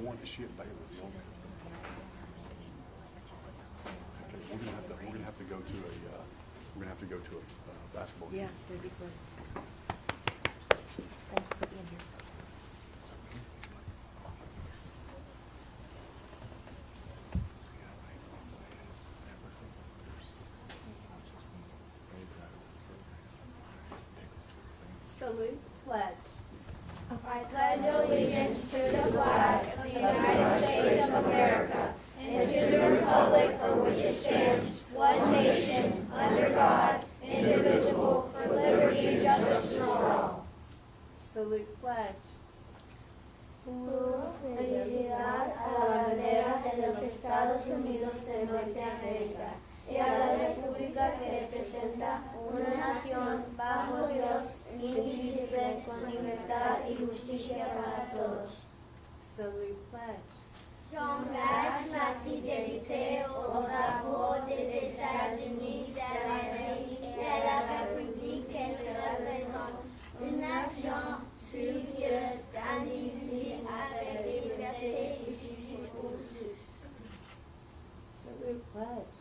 one is she at Baylor? Okay, we're gonna have to go to a basketball game. Yeah, that'd be great. Thank you for being here. Salute, pledge. I pledge allegiance to the flag of the United States of America and to the republic for which it stands, one nation, under God, indivisible, for liberty and justice for all. Salute, pledge. Juro fidelidad a la bandera de los Estados Unidos de Norteamérica y a la república que representa una nación bajo Dios, indivisible, con libertad y justicia para todos. Salute, pledge. J'engage ma fidélité au drapeau des États-Unis d'Amérique et à la République qu'elle représente, une nation sous Dieu, indivisible, avec liberté et justice pour tous. Salute, pledge.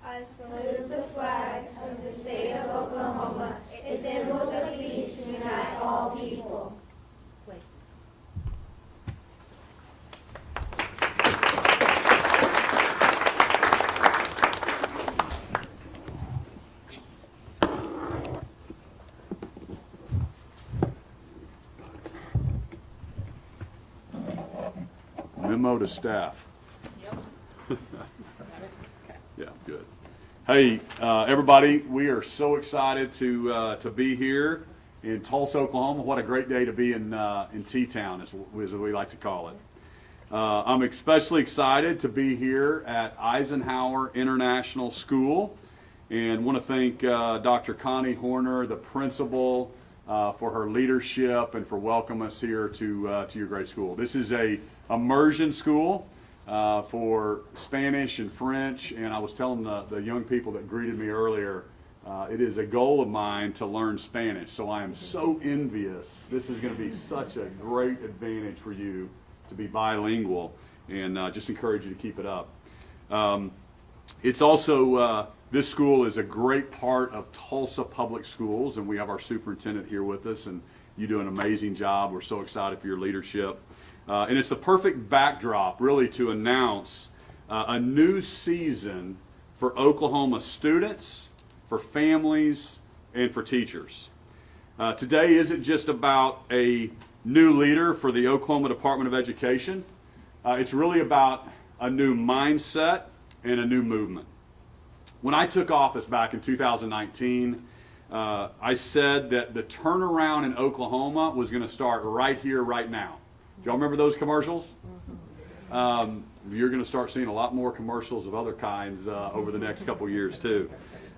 I salute the flag of the state of Oklahoma. Its symbols of peace unite all people. Places. Memo to staff. Yeah, good. Hey, everybody, we are so excited to be here in Tulsa, Oklahoma. What a great day to be in T-Town, as we like to call it. I'm especially excited to be here at Eisenhower International School, and want to thank Dr. Connie Horner, the principal, for her leadership and for welcoming us here to your great school. This is a immersion school for Spanish and French, and I was telling the young people that greeted me earlier, it is a goal of mine to learn Spanish, so I am so envious. This is going to be such a great advantage for you to be bilingual, and just encourage you to keep it up. It's also, this school is a great part of Tulsa Public Schools, and we have our superintendent here with us, and you do an amazing job. We're so excited for your leadership. And it's the perfect backdrop, really, to announce a new season for Oklahoma students, for families, and for teachers. Today isn't just about a new leader for the Oklahoma Department of Education. It's really about a new mindset and a new movement. When I took office back in 2019, I said that the turnaround in Oklahoma was going to start right here, right now. Do y'all remember those commercials? You're going to start seeing a lot more commercials of other kinds over the next couple years too.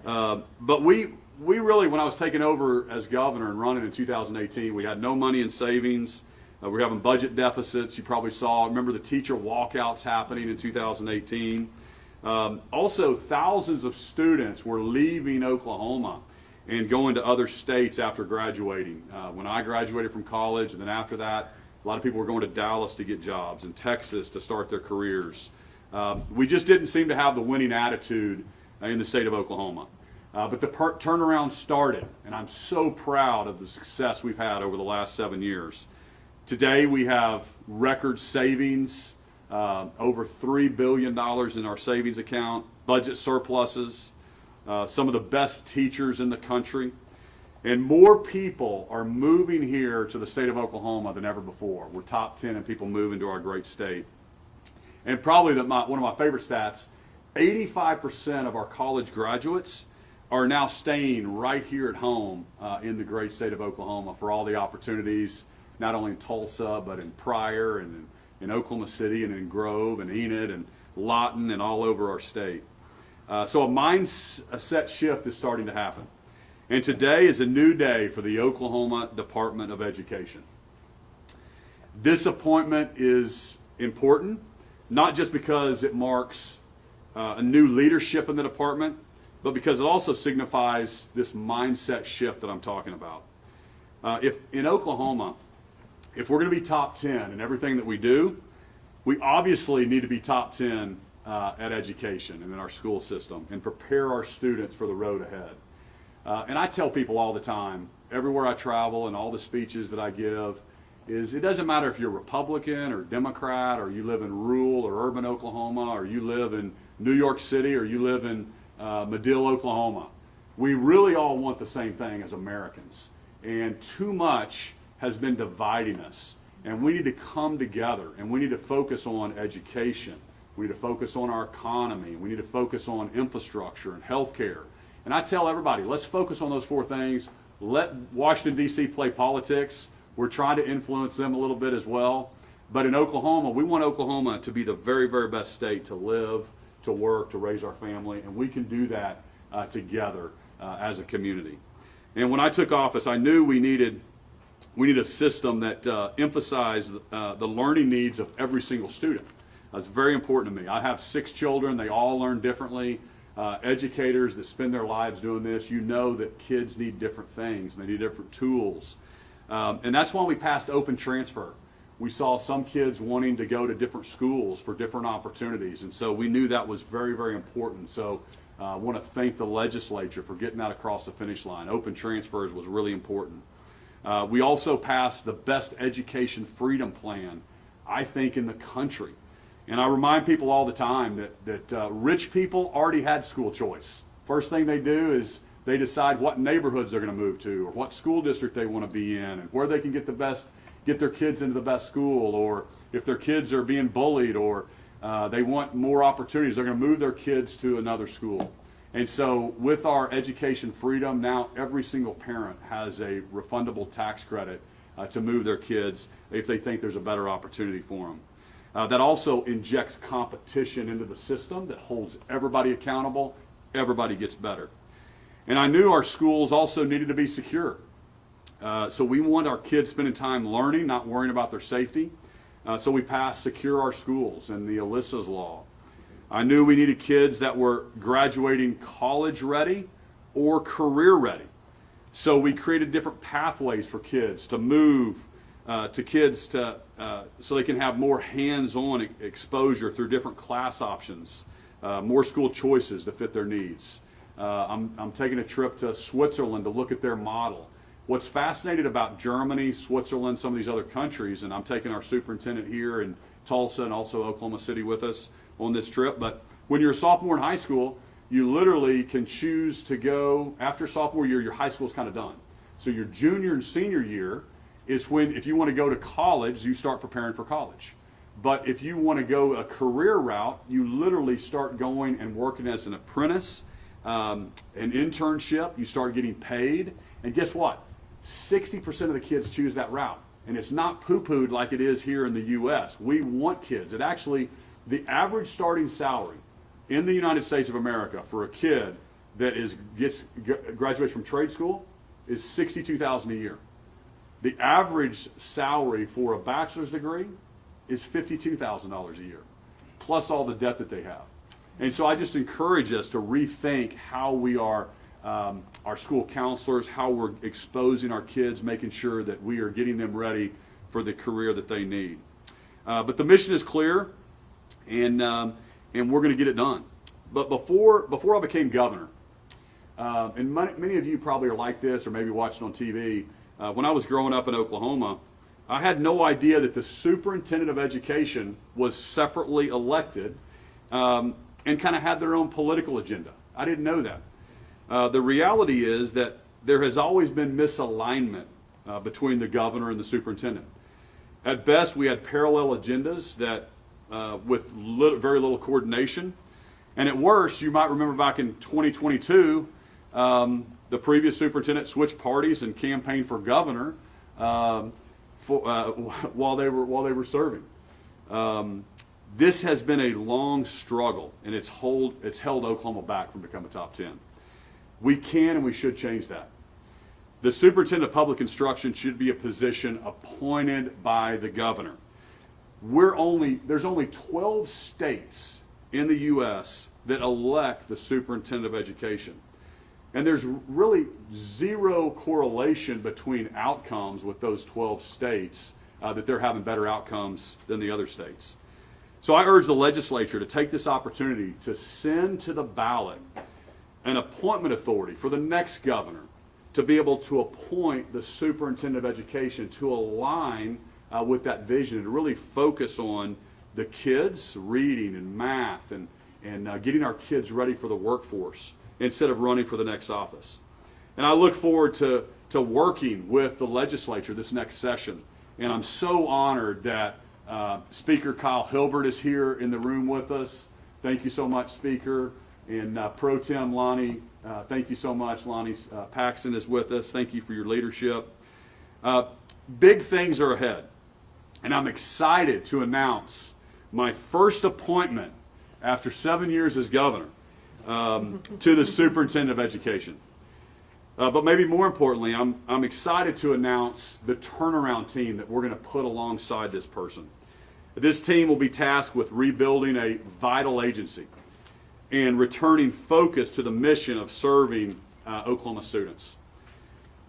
But we really, when I was taking over as governor and running in 2018, we had no money in savings. We were having budget deficits. You probably saw, remember the teacher walkouts happening in 2018. Also, thousands of students were leaving Oklahoma and going to other states after graduating. When I graduated from college, and then after that, a lot of people were going to Dallas to get jobs and Texas to start their careers. We just didn't seem to have the winning attitude in the state of Oklahoma. But the turnaround started, and I'm so proud of the success we've had over the last 7 years. Today we have record savings, over $3 billion in our savings account, budget surpluses, some of the best teachers in the country. And more people are moving here to the state of Oklahoma than ever before. We're top 10 in people moving to our great state. And probably one of my favorite stats, 85% of our college graduates are now staying right here at home in the great state of Oklahoma for all the opportunities, not only in Tulsa, but in Pryor and in Oklahoma City and in Grove and Enid and Lawton and all over our state. So a mindset shift is starting to happen. And today is a new day for the Oklahoma Department of Education. This appointment is important, not just because it marks a new leadership in the department, but because it also signifies this mindset shift that I'm talking about. If in Oklahoma, if we're going to be top 10 in everything that we do, We obviously need to be top 10 at education and in our school system and prepare our students for the road ahead. And I tell people all the time, everywhere I travel and all the speeches that I give, is it doesn't matter if you're Republican or Democrat or you live in rural or urban Oklahoma or you live in New York City or you live in Madill, Oklahoma. We really all want the same thing as Americans. And too much has been dividing us. And we need to come together and we need to focus on education. We need to focus on our economy. We need to focus on infrastructure and healthcare. And I tell everybody, let's focus on those 4 things. Let Washington, D.C. play politics. We're trying to influence them a little bit as well. But in Oklahoma, we want Oklahoma to be the very, very best state to live, to work, to raise our family. And we can do that together as a community. And when I took office, I knew we needed a system that emphasized the learning needs of every single student. That's very important to me. I have 6 children. They all learn differently. Educators that spend their lives doing this, you know that kids need different things and they need different tools. And that's why we passed open transfer. We saw some kids wanting to go to different schools for different opportunities. And so we knew that was very, very important. So I want to thank the legislature for getting that across the finish line. Open transfers was really important. We also passed the best education freedom plan, I think, in the country. And I remind people all the time that rich people already had school choice. First thing they do is they decide what neighborhoods they're going to move to or what school district they want to be in and where they can get their kids into the best school, or if their kids are being bullied or they want more opportunities, they're going to move their kids to another school. And so with our education freedom, now every single parent has a refundable tax credit to move their kids if they think there's a better opportunity for them. That also injects competition into the system that holds everybody accountable. Everybody gets better. And I knew our schools also needed to be secure. So we want our kids spending time learning, not worrying about their safety. So we passed Secure Our Schools and the Alyssa's Law. I knew we needed kids that were graduating college ready or career ready. So we created different pathways for kids to move so they can have more hands-on exposure through different class options, more school choices to fit their needs. I'm taking a trip to Switzerland to look at their model. What's fascinating about Germany, Switzerland, some of these other countries, and I'm taking our superintendent here in Tulsa and also Oklahoma City with us on this trip, but when you're a sophomore in high school, you literally can choose to go, after sophomore year, your high school's kind of done. So your junior and senior year is when, if you want to go to college, you start preparing for college. But if you want to go a career route, you literally start going and working as an apprentice, an internship, you start getting paid, and guess what? 60% of the kids choose that route. And it's not poo-pooed like it is here in the U.S. We want kids. It actually, the average starting salary in the United States of America for a kid that graduates from trade school is $62,000 a year. The average salary for a bachelor's degree is $52,000 a year, plus all the debt that they have. And so I just encourage us to rethink how we are, our school counselors, how we're exposing our kids, making sure that we are getting them ready for the career that they need. But the mission is clear, and we're going to get it done. But before I became governor, and many of you probably are like this or maybe watched on TV, when I was growing up in Oklahoma, I had no idea that the superintendent of education was separately elected and kind of had their own political agenda. I didn't know that. The reality is that there has always been misalignment between the governor and the superintendent. At best, we had parallel agendas that with very little coordination. And at worst, you might remember back in 2022, the previous superintendent switched parties and campaigned for governor while they were serving. This has been a long struggle, and it's held Oklahoma back from becoming top 10. We can and we should change that. The superintendent of public instruction should be a position appointed by the governor. There's only 12 states in the U.S. that elect the superintendent of education. And there's really zero correlation between outcomes with those 12 states that they're having better outcomes than the other states. So I urge the legislature to take this opportunity to send to the ballot an appointment authority for the next governor to be able to appoint the superintendent of education to align with that vision and to really focus on the kids, reading and math and getting our kids ready for the workforce instead of running for the next office. And I look forward to working with the legislature this next session. And I'm so honored that Speaker Kyle Hilbert is here in the room with us. Thank you so much, Speaker. And Pro Tem Lonnie, thank you so much. Lonnie Paxton is with us. Thank you for your leadership. Big things are ahead. And I'm excited to announce my first appointment after 7 years as governor to the superintendent of education. But maybe more importantly, I'm excited to announce the turnaround team that we're going to put alongside this person. This team will be tasked with rebuilding a vital agency and returning focus to the mission of serving Oklahoma students.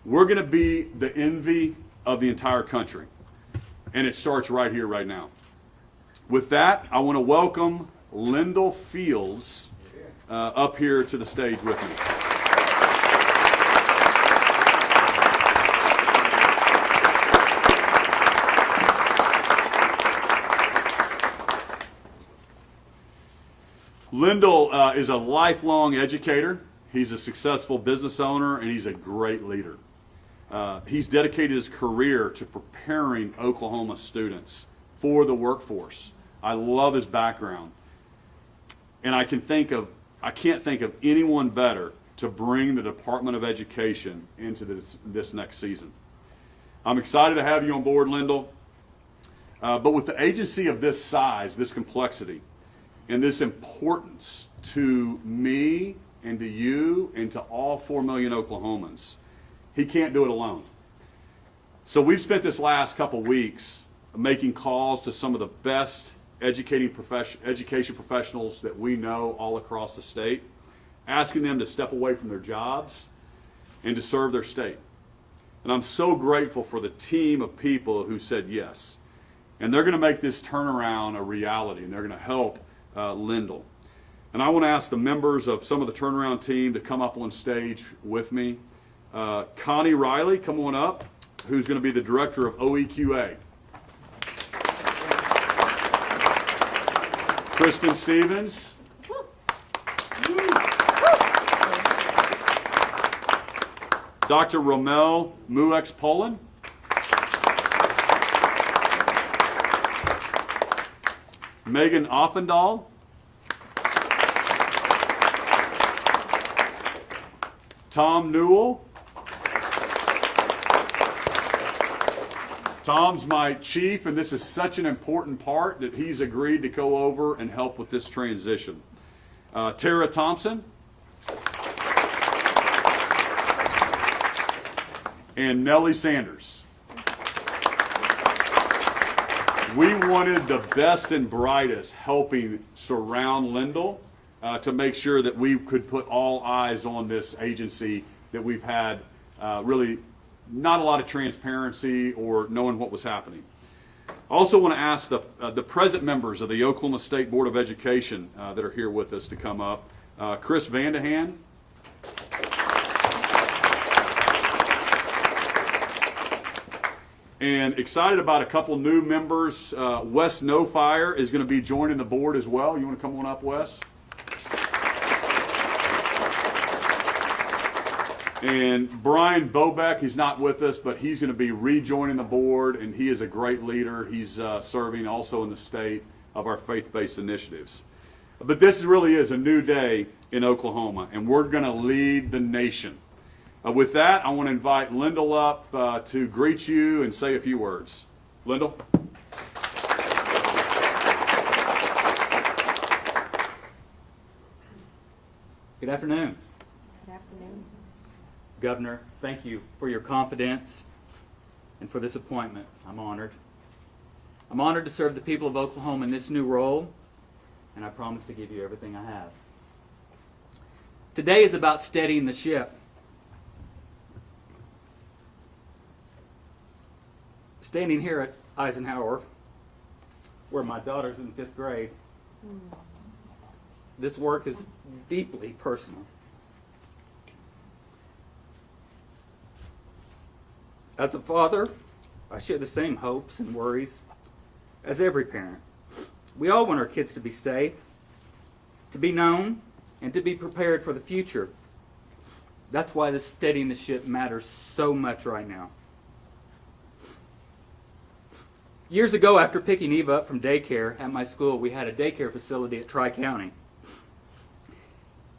We're going to be the envy of the entire country, and it starts right here, right now. With that, I want to welcome Lindel Fields up here to the stage with me. Lindel is a lifelong educator. He's a successful business owner, and he's a great leader. He's dedicated his career to preparing Oklahoma students for the workforce. I love his background. And I can't think of anyone better to bring the Department of Education into this next season. I'm excited to have you on board, Lindel. But with the agency of this size, this complexity, and this importance to me and to you and to all 4 million Oklahomans, he can't do it alone. So we've spent this last couple weeks making calls to some of the best education professionals that we know all across the state, asking them to step away from their jobs and to serve their state. And I'm so grateful for the team of people who said yes. And they're going to make this turnaround a reality, and they're going to help Lindel. And I want to ask the members of some of the turnaround team to come up on stage with me. Connie Riley, come on up, who's going to be the director of OEQA. Kristen Stevens. Dr. Romel Muex-Poland. Megan Offendahl. Tom Newell. Tom's my chief, and this is such an important part that he's agreed to go over and help with this transition. Tara Thompson. And Nellie Sanders. We wanted the best and brightest helping surround Lindel to make sure that we could put all eyes on this agency that we've had really not a lot of transparency or knowing what was happening. I also want to ask the present members of the Oklahoma State Board of Education that are here with us to come up. Chris Vandehan. And excited about a couple new members. Wes Nofire is going to be joining the board as well. You want to come on up, Wes? And Brian Bobeck, he's not with us, but he's going to be rejoining the board, and he is a great leader. He's serving also in the state of our faith-based initiatives. But this really is a new day in Oklahoma, and we're going to lead the nation. With that, I want to invite Lindel up to greet you and say a few words. Lindel? Good afternoon. Good afternoon. Governor, thank you for your confidence and for this appointment. I'm honored. I'm honored to serve the people of Oklahoma in this new role, and I promise to give you everything I have. Today is about steadying the ship. Standing here at Eisenhower, where my daughter's in 5th grade. This work is deeply personal. As a father, I share the same hopes and worries as every parent. We all want our kids to be safe, to be known, and to be prepared for the future. That's why the steadying the ship matters so much right now. Years ago, after picking Eva up from daycare at my school, we had a daycare facility at Tri-County.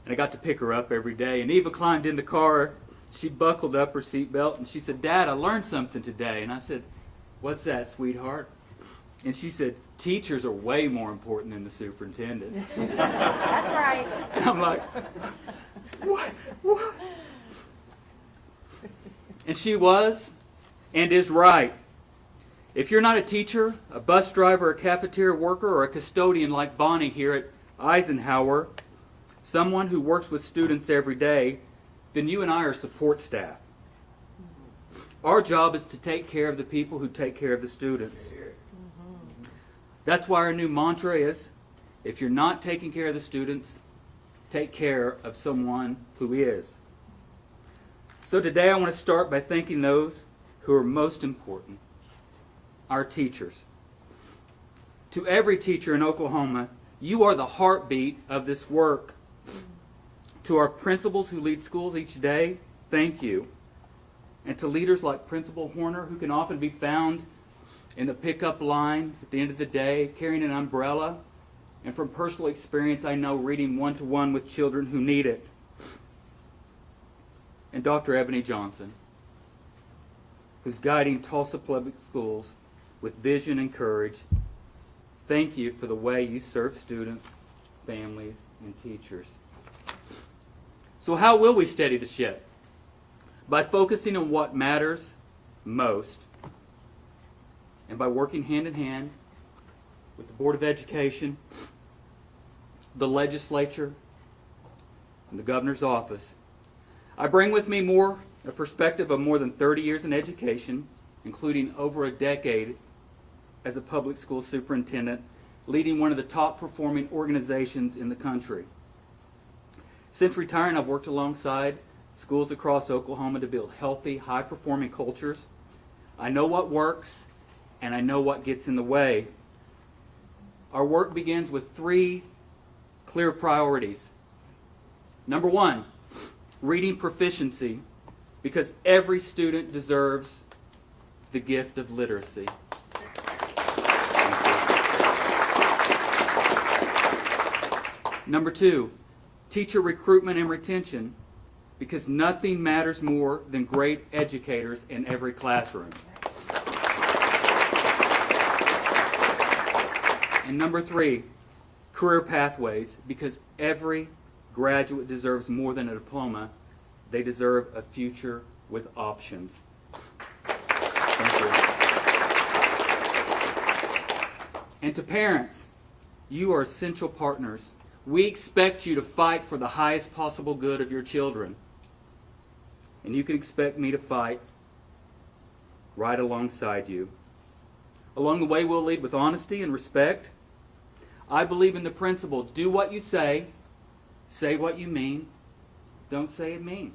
And I got to pick her up every day. And Eva climbed in the car. She buckled up her seatbelt and she said, "Dad, I learned something today." And I said, "What's that, sweetheart?" And she said, "Teachers are way more important than the superintendent." That's right. And I'm like, what? And she was and is right. If you're not a teacher, a bus driver, a cafeteria worker, or a custodian like Bonnie here at Eisenhower, someone who works with students every day, then you and I are support staff. Our job is to take care of the people who take care of the students. That's why our new mantra is, if you're not taking care of the students, take care of someone who is. So today I want to start by thanking those who are most important, our teachers. To every teacher in Oklahoma, you are the heartbeat of this work. To our principals who lead schools each day, thank you. And to leaders like Principal Horner, who can often be found in the pickup line at the end of the day, carrying an umbrella. And from personal experience, I know reading one-to-one with children who need it. And Dr. Ebony Johnson, who's guiding Tulsa Public Schools with vision and courage. Thank you for the way you serve students, families, and teachers. So how will we steady the ship? By focusing on what matters most, and by working hand in hand with the Board of Education, the legislature, and the governor's office. I bring with me a perspective of more than 30 years in education, including over a decade as a public school superintendent, leading one of the top performing organizations in the country. Since retiring, I've worked alongside schools across Oklahoma to build healthy, high-performing cultures. I know what works, and I know what gets in the way. Our work begins with 3 clear priorities. Number 1, reading proficiency, because every student deserves the gift of literacy. Number 2, teacher recruitment and retention, because nothing matters more than great educators in every classroom. And number 3, career pathways, because every graduate deserves more than a diploma. They deserve a future with options. Thank you. And to parents, you are essential partners. We expect you to fight for the highest possible good of your children. And you can expect me to fight right alongside you. Along the way, we'll lead with honesty and respect. I believe in the principle, do what you say what you mean, don't say it mean.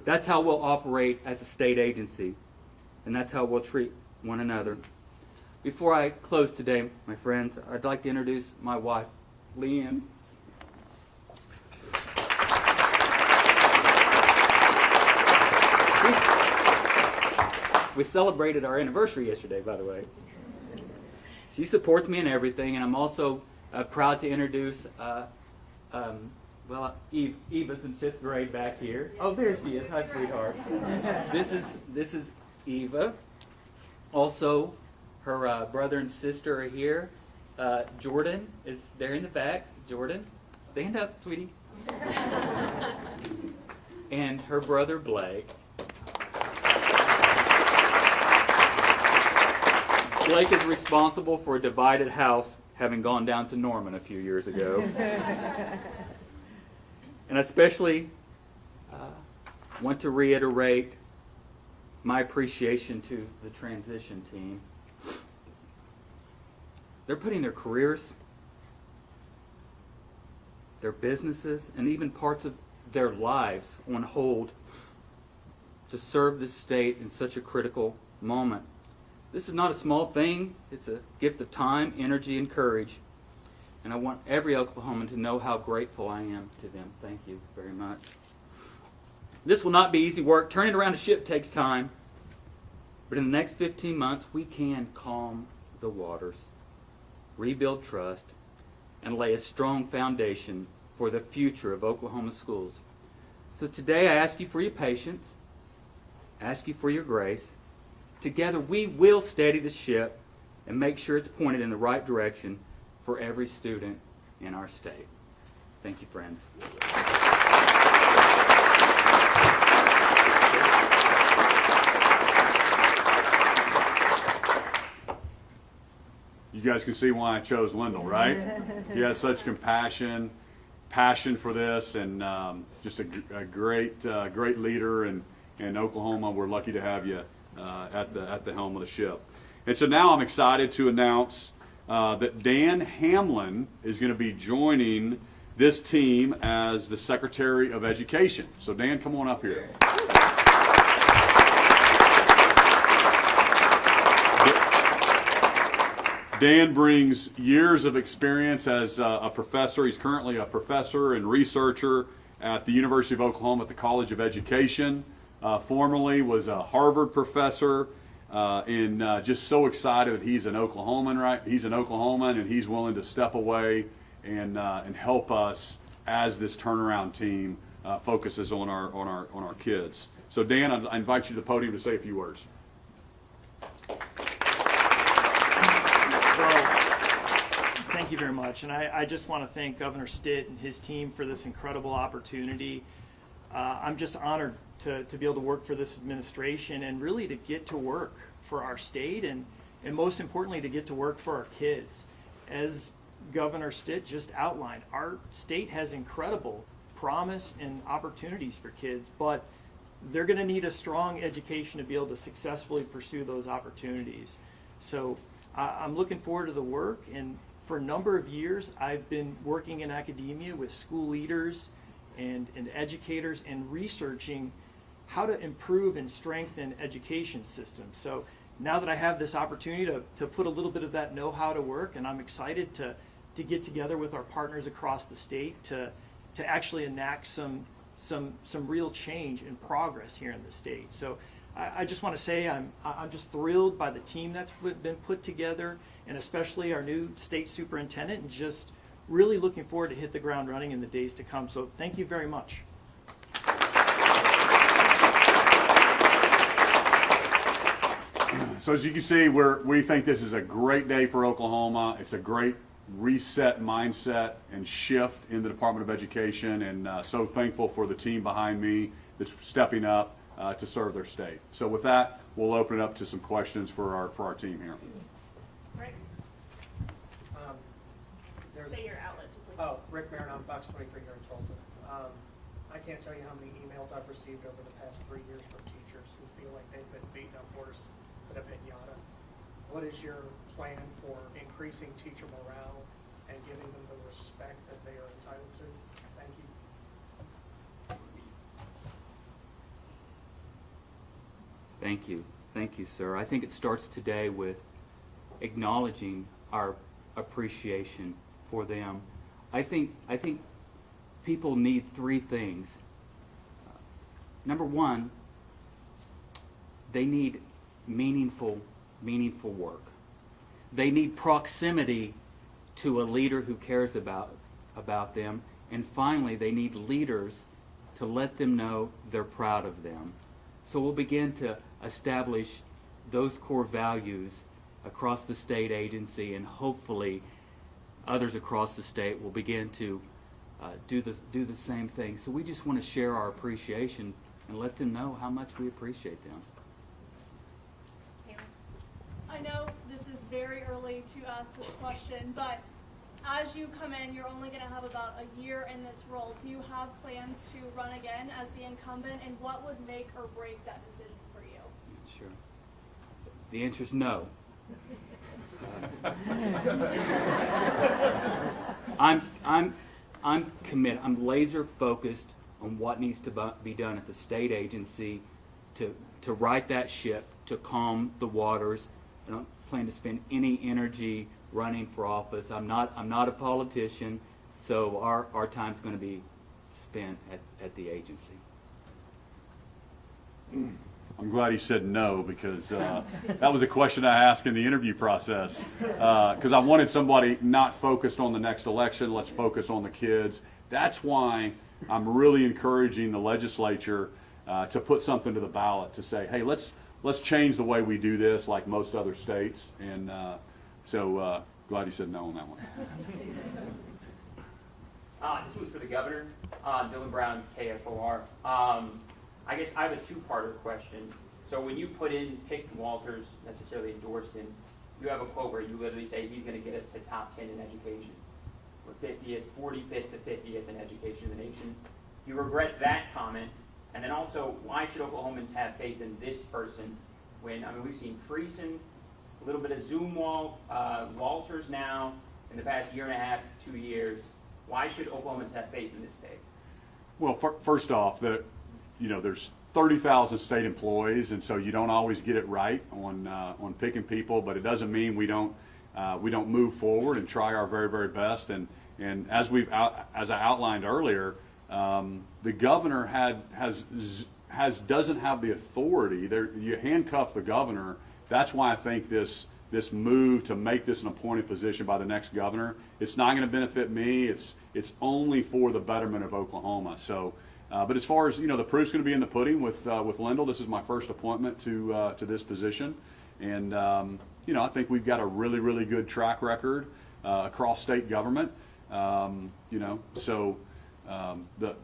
That's how we'll operate as a state agency, and that's how we'll treat one another. Before I close today, my friends, I'd like to introduce my wife, Leanne. We celebrated our anniversary yesterday, by the way. She supports me in everything, and I'm also proud to introduce Eva's in 5th grade back here. Oh, there she is. Hi, sweetheart. This is Eva. Also, her brother and sister are here. Jordan is there in the back. Jordan, stand up, sweetie. And her brother Blake. Blake is responsible for a divided house, having gone down to Norman a few years ago. And I especially want to reiterate my appreciation to the transition team. They're putting their careers, their businesses, and even parts of their lives on hold to serve this state in such a critical moment. This is not a small thing. It's a gift of time, energy, and courage. And I want every Oklahoman to know how grateful I am to them. Thank you very much. This will not be easy work. Turning around a ship takes time. But in the next 15 months, we can calm the waters, rebuild trust, and lay a strong foundation for the future of Oklahoma schools. So today I ask you for your patience, ask you for your grace. Together we will steady the ship and make sure it's pointed in the right direction for every student in our state. Thank you, friends. You guys can see why I chose Lindel, right? He has such passion for this, and just a great leader. And in Oklahoma, we're lucky to have you at the helm of the ship. And so now I'm excited to announce that Dan Hamlin is going to be joining this team as the Secretary of Education. So Dan, come on up here. Dan brings years of experience as a professor. He's currently a professor and researcher at the University of Oklahoma at the College of Education. Formerly was a Harvard professor, and just so excited that he's an Oklahoman, right? He's an Oklahoman, and he's willing to step away and help us as this turnaround team focuses on our kids. So Dan, I invite you to the podium to say a few words. Thank you very much, and I just want to thank Governor Stitt and his team for this incredible opportunity. I'm just honored to be able to work for this administration and really to get to work for our state and most importantly to get to work for our kids. As Governor Stitt just outlined, our state has incredible promise and opportunities for kids, but they're going to need a strong education to be able to successfully pursue those opportunities. So I'm looking forward to the work, and for a number of years I've been working in academia with school leaders and educators and researching how to improve and strengthen education systems. So now that I have this opportunity to put a little bit of that know-how to work, and I'm excited to get together with our partners across the state to actually enact some real change and progress here in the state. So I just want to say I'm just thrilled by the team that's been put together, and especially our new state superintendent, and just really looking forward to hit the ground running in the days to come. So thank you very much. So as you can see, we think this is a great day for Oklahoma. It's a great reset mindset and shift in the Department of Education, and so thankful for the team behind me that's stepping up to serve their state. So with that, we'll open it up to some questions for our team here. Rick, say your outlet, please. Oh, Rick Barron, I'm Fox 23 here in Tulsa. I can't tell you how many emails I've received over the past 3 years from teachers who feel like they've been beaten up worse at a pinata. What is your plan for increasing teacher morale and giving them the respect that they are entitled to? Thank you. Thank you. Thank you, sir. I think it starts today with acknowledging our appreciation for them. I think people need three things. Number one, they need meaningful work. They need proximity to a leader who cares about them. And finally, they need leaders to let them know they're proud of them. So we'll begin to establish those core values across the state agency, and hopefully others across the state will begin to do the same thing. So we just want to share our appreciation and let them know how much we appreciate them. I know this is very early to ask this question, but as you come in, you're only going to have about a year in this role. Do you have plans to run again as the incumbent, and what would make or break that decision for you? The answer is no. I'm committed. I'm laser focused on what needs to be done at the state agency to right that ship, to calm the waters. I don't plan to spend any energy running for office. I'm not a politician, so our time's going to be spent at the agency. I'm glad he said no, because that was a question I asked in the interview process, because I wanted somebody not focused on the next election. Let's focus on the kids. That's why I'm really encouraging the legislature to put something to the ballot to say, hey, let's change the way we do this, like most other states. And so glad he said no on that one. This was for the governor, Dylan Brown, KFOR. I guess I have a two-parter question. So when you put in, picked Walters, necessarily endorsed him, you have a quote where you literally say he's going to get us to top 10 in education. We're 50th, 45th to 50th in education in the nation. You regret that comment? And then also, why should Oklahomans have faith in this person when, I mean, we've seen Friesen, a little bit of Walters now in the past year and a half, 2 years. Why should Oklahomans have faith in this pick? Well, first off, there's 30,000 state employees, and so you don't always get it right on picking people, but it doesn't mean we don't move forward and try our very, very best. And as I outlined earlier, the governor doesn't have the authority. You handcuff the governor. That's why I think this move to make this an appointed position by the next governor, it's not going to benefit me. It's only for the betterment of Oklahoma. So. But as far as, the proof's going to be in the pudding with Lindel. This is my first appointment to this position. And, I think we've got a really, really good track record across state government. So the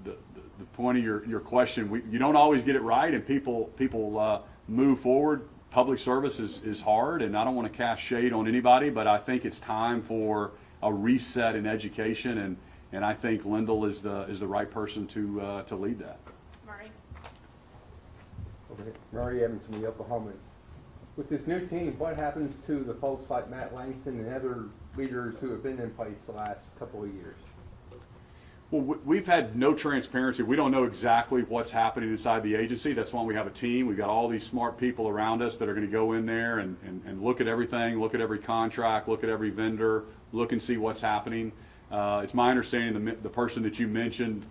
point of your question, you don't always get it right, and people move forward. Public service is hard, and I don't want to cast shade on anybody, but I think it's time for a reset in education, and I think Lindel is the right person to lead that. Murray. Over here. Murray Evans from the Oklahoman. With this new team, what happens to the folks like Matt Langston and other leaders who have been in place the last couple of years? Well, we've had no transparency. We don't know exactly what's happening inside the agency. That's why we have a team. We've got all these smart people around us that are going to go in there and look at everything, look at every contract, look at every vendor, look and see what's happening. It's my understanding the person that you mentioned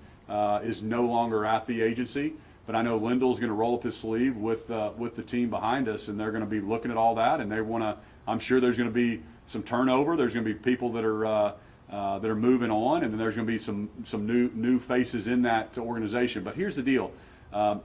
is no longer at the agency, but I know Lindel's going to roll up his sleeve with the team behind us, and they're going to be looking at all that, and they want to. I'm sure there's going to be some turnover. There's going to be people that are moving on, and then there's going to be some new faces in that organization. But here's the deal: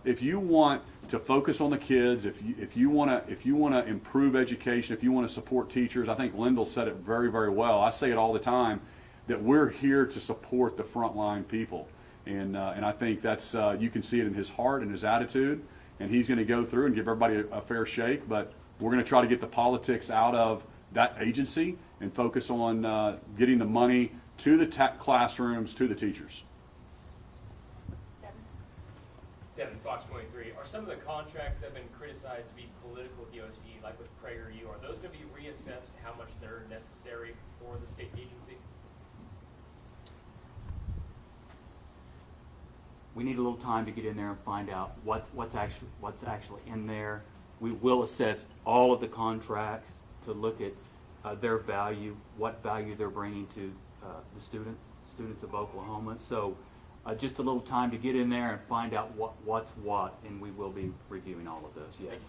if you want to focus on the kids, if you want to improve education, if you want to support teachers, I think Lindel said it very, very well. I say it all the time, that we're here to support the frontline people, and I think that's you can see it in his heart and his attitude, and he's going to go through and give everybody a fair shake. But we're going to try to get the politics out of that agency and focus on getting the money to the classrooms, to the teachers. Devin, Fox 23. Are some of the contracts that have been criticized to be political at the OSD, like with PragerU, are those going to be reassessed how much they're necessary for the state agency? We need a little time to get in there and find out what's actually in there. We will assess all of the contracts to look at their value, what value they're bringing to the students of Oklahoma. So just a little time to get in there and find out what's what, and we will be reviewing all of those. Yes.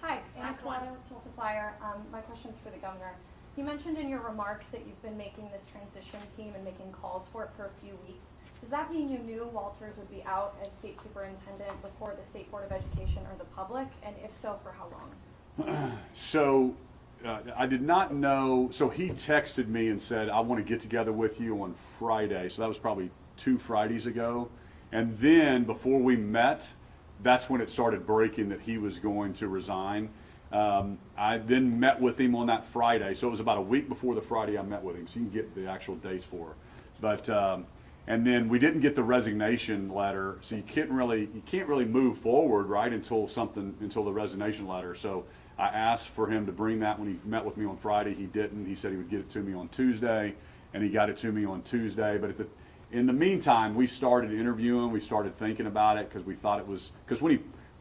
Hi, Anna Last one. Colado, Tulsa Fire. My question's for the governor. You mentioned in your remarks that you've been making this transition team and making calls for it for a few weeks. Does that mean you knew Walters would be out as state superintendent before the State Board of Education or the public? And if so, for how long? So I did not know. So he texted me and said, I want to get together with you on Friday. So that was probably 2 Fridays ago. And then before we met, that's when it started breaking that he was going to resign. I then met with him on that Friday. So it was about a week before the Friday I met with him. So you can get the actual dates for her. But and then we didn't get the resignation letter, so you can't really move forward, right, until the resignation letter. So I asked for him to bring that when he met with me on Friday. He didn't. He said he would get it to me on Tuesday, and he got it to me on Tuesday. But in the meantime, we started interviewing. We started thinking about it because we thought it was, because when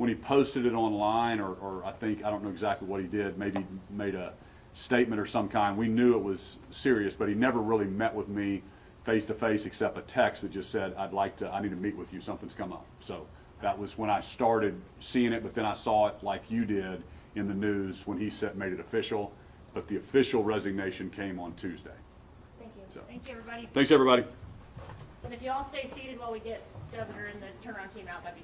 he posted it online, or I think, I don't know exactly what he did, maybe made a statement or some kind, we knew it was serious, but he never really met with me face to face except a text that just said, I need to meet with you, something's come up. So that was when I started seeing it, but then I saw it like you did in the news when he made it official, but the official resignation came on Tuesday. Thank you. So, Thank you, everybody. thanks everybody. And if you all stay seated while we get Governor and the turnaround team out, that'd be